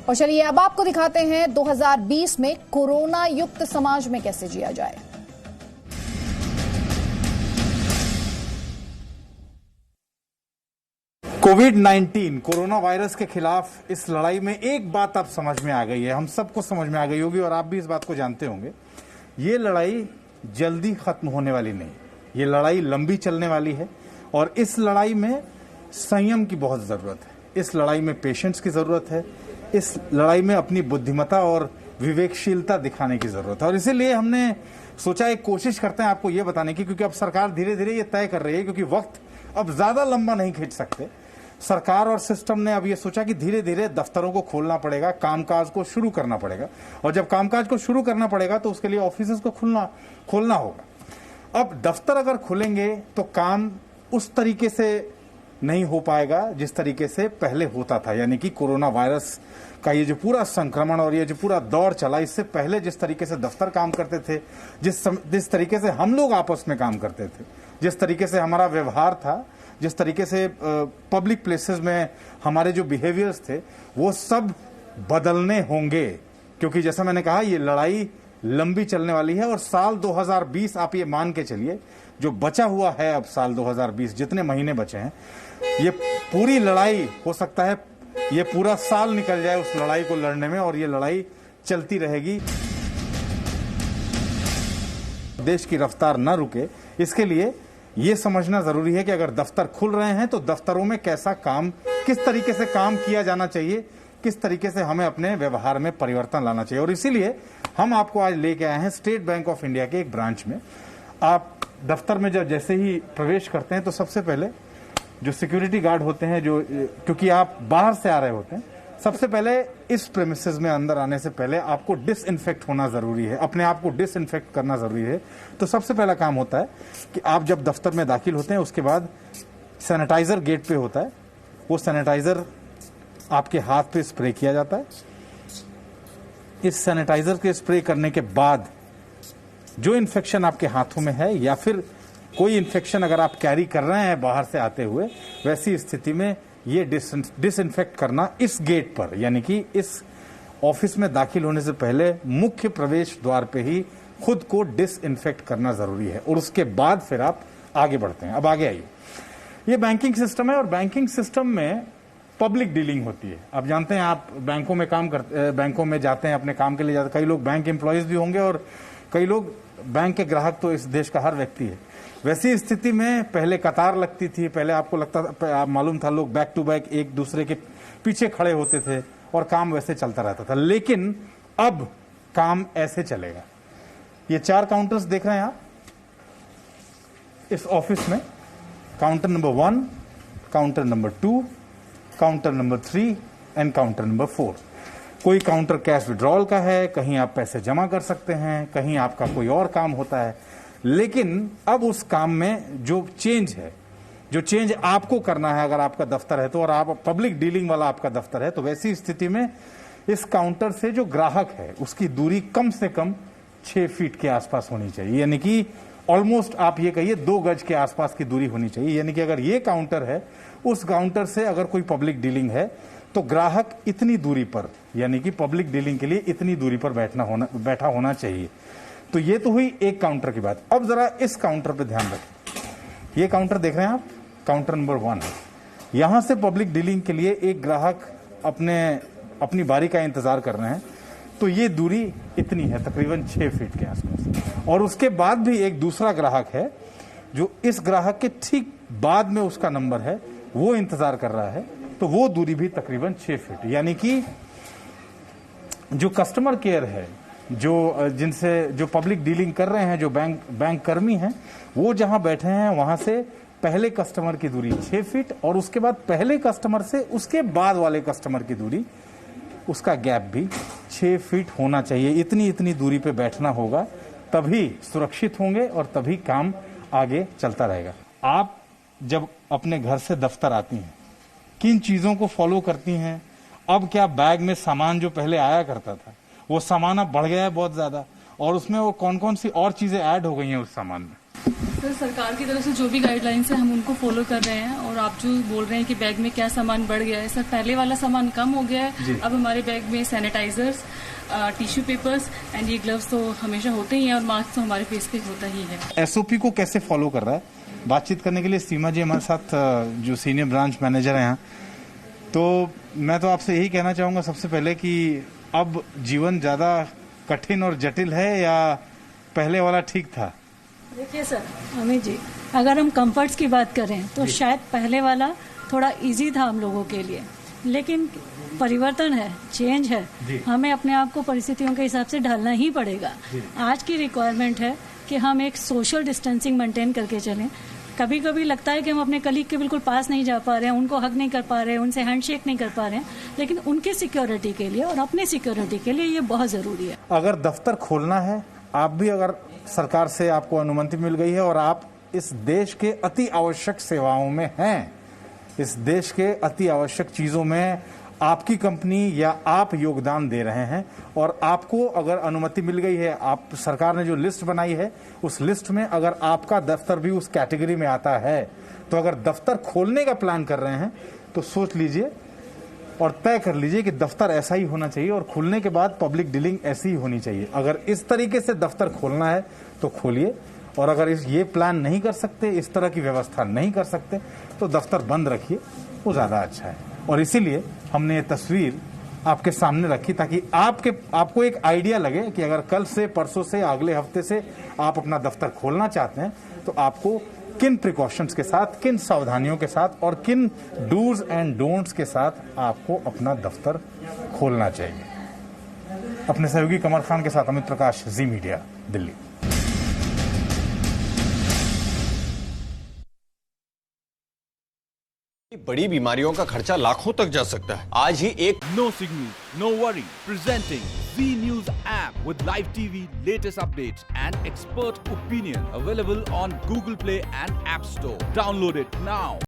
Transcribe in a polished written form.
और चलिए अब आपको दिखाते हैं 2020 में कोरोना युक्त समाज में कैसे जिया जाए। कोविड-19 कोरोना वायरस के खिलाफ इस लड़ाई में एक बात अब समझ में आ गई है, हम सबको समझ में आ गई होगी और आप भी इस बात को जानते होंगे। ये लड़ाई जल्दी खत्म होने वाली नहीं, ये लड़ाई लंबी चलने वाली है और इस लड़ाई में संयम की बहुत जरूरत है, इस लड़ाई में पेशेंस की जरूरत है, इस लड़ाई में अपनी बुद्धिमत्ता और विवेकशीलता दिखाने की जरूरत है। और इसीलिए हमने सोचा एक कोशिश करते हैं आपको ये बताने की, क्योंकि अब सरकार धीरे धीरे ये तय कर रही है, क्योंकि वक्त अब ज्यादा लंबा नहीं खींच सकते। सरकार और सिस्टम ने अब ये सोचा कि धीरे धीरे दफ्तरों को खोलना पड़ेगा, कामकाज को शुरू करना पड़ेगा और जब कामकाज को शुरू करना पड़ेगा तो उसके लिए ऑफिसेज को खोलना होगा। अब दफ्तर अगर खुलेंगे तो काम उस तरीके से नहीं हो पाएगा जिस तरीके से पहले होता था, यानी कि कोरोना वायरस का ये जो पूरा संक्रमण और ये जो पूरा दौर चला, इससे पहले जिस तरीके से दफ्तर काम करते थे, जिस तरीके से हम लोग आपस में काम करते थे, जिस तरीके से हमारा व्यवहार था, जिस तरीके से पब्लिक प्लेसेस में हमारे जो बिहेवियर्स थे, वो सब बदलने होंगे। क्योंकि जैसा मैंने कहा ये लड़ाई लंबी चलने वाली है और साल 2020 आप ये मान के चलिए, जो बचा हुआ है अब साल 2020 जितने महीने बचे हैं, ये पूरी लड़ाई हो सकता है ये पूरा साल निकल जाए उस लड़ाई को लड़ने में और ये लड़ाई चलती रहेगी। देश की रफ्तार न रुके, इसके लिए ये समझना जरूरी है कि अगर दफ्तर खुल रहे हैं तो दफ्तरों में कैसा काम, किस तरीके से काम किया जाना चाहिए, किस तरीके से हमें अपने व्यवहार में परिवर्तन लाना चाहिए। और इसीलिए हम आपको आज लेके आए हैं स्टेट बैंक ऑफ इंडिया के एक ब्रांच में। आप दफ्तर में जब जैसे ही प्रवेश करते हैं तो सबसे पहले जो सिक्योरिटी गार्ड होते हैं, जो क्योंकि आप बाहर से आ रहे होते हैं, सबसे पहले इस प्रेमिसेस में अंदर आने से पहले आपको डिसइंफेक्ट होना जरूरी है, अपने आप को डिसइंफेक्ट करना जरूरी है। तो सबसे पहला काम होता है कि आप जब दफ्तर में दाखिल होते हैं उसके बाद सैनिटाइजर गेट पे होता है, वो सैनिटाइजर आपके हाथ पे स्प्रे किया जाता है। इस सैनिटाइजर के स्प्रे करने के बाद जो इन्फेक्शन आपके हाथों में है या फिर कोई इन्फेक्शन अगर आप कैरी कर रहे हैं बाहर से आते हुए, वैसी स्थिति में ये डिसइंफेक्ट करना इस गेट पर, यानी कि इस ऑफिस में दाखिल होने से पहले मुख्य प्रवेश द्वार पे ही खुद को डिसइंफेक्ट करना जरूरी है और उसके बाद फिर आप आगे बढ़ते हैं। अब आगे आइए, ये बैंकिंग सिस्टम है और बैंकिंग सिस्टम में पब्लिक डीलिंग होती है। आप जानते हैं, आप बैंकों में बैंकों में जाते हैं, अपने काम के लिए जाते हैं। कई लोग बैंक एम्प्लॉयज भी होंगे और कई लोग बैंक के ग्राहक तो इस देश का हर व्यक्ति है। वैसी स्थिति में पहले कतार लगती थी, पहले आपको लगता था, मालूम था, लोग बैक टू बैक एक दूसरे के पीछे खड़े होते थे और काम वैसे चलता रहता था। लेकिन अब काम ऐसे चलेगा। ये 4 काउंटर्स देख रहे हैं आप इस ऑफिस में, counter number 1, counter number 2, counter number 3 and counter number 4। कोई काउंटर कैश विड्रॉल का है, कहीं आप पैसे जमा कर सकते हैं, कहीं आपका कोई और काम होता है। लेकिन अब उस काम में जो चेंज है, जो चेंज आपको करना है अगर आपका दफ्तर है तो, और आप पब्लिक डीलिंग वाला आपका दफ्तर है, तो वैसी स्थिति में इस काउंटर से जो ग्राहक है उसकी दूरी कम से कम 6 फीट के आसपास होनी चाहिए, यानी कि ऑलमोस्ट आप ये कहिए 2 गज के आसपास की दूरी होनी चाहिए। यानी कि अगर ये काउंटर है, उस काउंटर से अगर कोई पब्लिक डीलिंग है तो ग्राहक इतनी दूरी पर, यानी कि पब्लिक डीलिंग के लिए इतनी दूरी पर बैठा होना चाहिए। तो ये तो हुई एक काउंटर की बात। अब जरा इस काउंटर पे ध्यान रखें। ये काउंटर देख रहे हैं आप, काउंटर नंबर 1 है। यहां से पब्लिक डीलिंग के लिए एक ग्राहक अपनी बारी का इंतजार कर रहे हैं, तो ये दूरी इतनी है, तकरीबन 6 फीट के आसपास। और उसके बाद भी एक दूसरा ग्राहक है जो इस ग्राहक के ठीक बाद में उसका नंबर है, वो इंतजार कर रहा है, तो वो दूरी भी तकरीबन 6 फीट। यानी कि जो कस्टमर केयर है, जो पब्लिक डीलिंग कर रहे हैं, जो बैंक कर्मी हैं, वो जहां बैठे हैं वहां से पहले कस्टमर की दूरी 6 फीट और उसके बाद पहले कस्टमर से उसके बाद वाले कस्टमर की दूरी, उसका गैप भी 6 फीट होना चाहिए। इतनी दूरी पे बैठना होगा, तभी सुरक्षित होंगे और तभी काम आगे चलता रहेगा। आप जब अपने घर से दफ्तर आती हैं, किन चीजों को फॉलो करती हैं? अब क्या बैग में सामान जो पहले आया करता था, वो सामान अब बढ़ गया है बहुत ज्यादा, और उसमें वो कौन कौन सी और चीजें ऐड हो गई हैं उस सामान में। सर, सरकार की तरफ से जो भी गाइडलाइंस है हम उनको फॉलो कर रहे हैं। और आप जो बोल रहे हैं कि बैग में क्या सामान बढ़ गया है, सर पहले वाला सामान कम हो गया है। अब हमारे बैग में सैनिटाइजर्स, टिश्यू पेपर्स एंड ये ग्लव्स तो हमेशा होते ही हैं और मास्क तो हमारे फेस पे होता ही है। एसओपी को कैसे फॉलो कर रहा है, बातचीत करने के लिए सीमा जी हमारे साथ जो सीनियर ब्रांच मैनेजर हैं यहाँ। तो मैं तो आपसे यही कहना चाहूँगा सबसे पहले कि अब जीवन ज़्यादा कठिन और जटिल है या पहले वाला ठीक था? देखिए सर अमित जी, अगर हम कंफर्ट्स की बात करें तो शायद पहले वाला थोड़ा इजी था हम लोगों के लिए, लेकिन परिवर्तन है, चेंज है, हमें अपने आप को परिस्थितियों के हिसाब से ढालना ही पड़ेगा। आज की रिक्वायरमेंट है कि हम एक सोशल डिस्टेंसिंग मेंटेन करके चलें। कभी कभी लगता है कि हम अपने कलीग के बिल्कुल पास नहीं जा पा रहे हैं, उनको हग नहीं कर पा रहे हैं, उनसे हैंडशेक नहीं कर पा रहे हैं, लेकिन उनकी सिक्योरिटी के लिए और अपनी सिक्योरिटी के लिए ये बहुत जरूरी है। अगर दफ्तर खोलना है, आप भी अगर सरकार से आपको अनुमति मिल गई है और आप इस देश के अति आवश्यक सेवाओं में हैं, इस देश के अति आवश्यक चीजों में आपकी कंपनी या आप योगदान दे रहे हैं और आपको अगर अनुमति मिल गई है, आप सरकार ने जो लिस्ट बनाई है उस लिस्ट में अगर आपका दफ्तर भी उस कैटेगरी में आता है, तो अगर दफ्तर खोलने का प्लान कर रहे हैं तो सोच लीजिए और तय कर लीजिए कि दफ्तर ऐसा ही होना चाहिए और खुलने के बाद पब्लिक डीलिंग ऐसी ही होनी चाहिए। अगर इस तरीके से दफ्तर खोलना है तो खोलिए, और अगर ये प्लान नहीं कर सकते, इस तरह की व्यवस्था नहीं कर सकते, तो दफ्तर बंद रखिए, वो ज़्यादा अच्छा है। और इसीलिए हमने ये तस्वीर आपके सामने रखी ताकि आपको एक आइडिया लगे कि अगर कल से, परसों से, अगले हफ्ते से आप अपना दफ्तर खोलना चाहते हैं तो आपको किन प्रिकॉशंस के साथ, किन सावधानियों के साथ और किन डूज एंड डोंट्स के साथ आपको अपना दफ्तर खोलना चाहिए। अपने सहयोगी कमर खान के साथ अमित प्रकाश, जी मीडिया, दिल्ली। बड़ी बीमारियों का खर्चा लाखों तक जा सकता है। आज ही एक No signal, no worry. Presenting Z News app with live TV, latest updates and expert opinion. Available on Google Play and App Store. Download it now.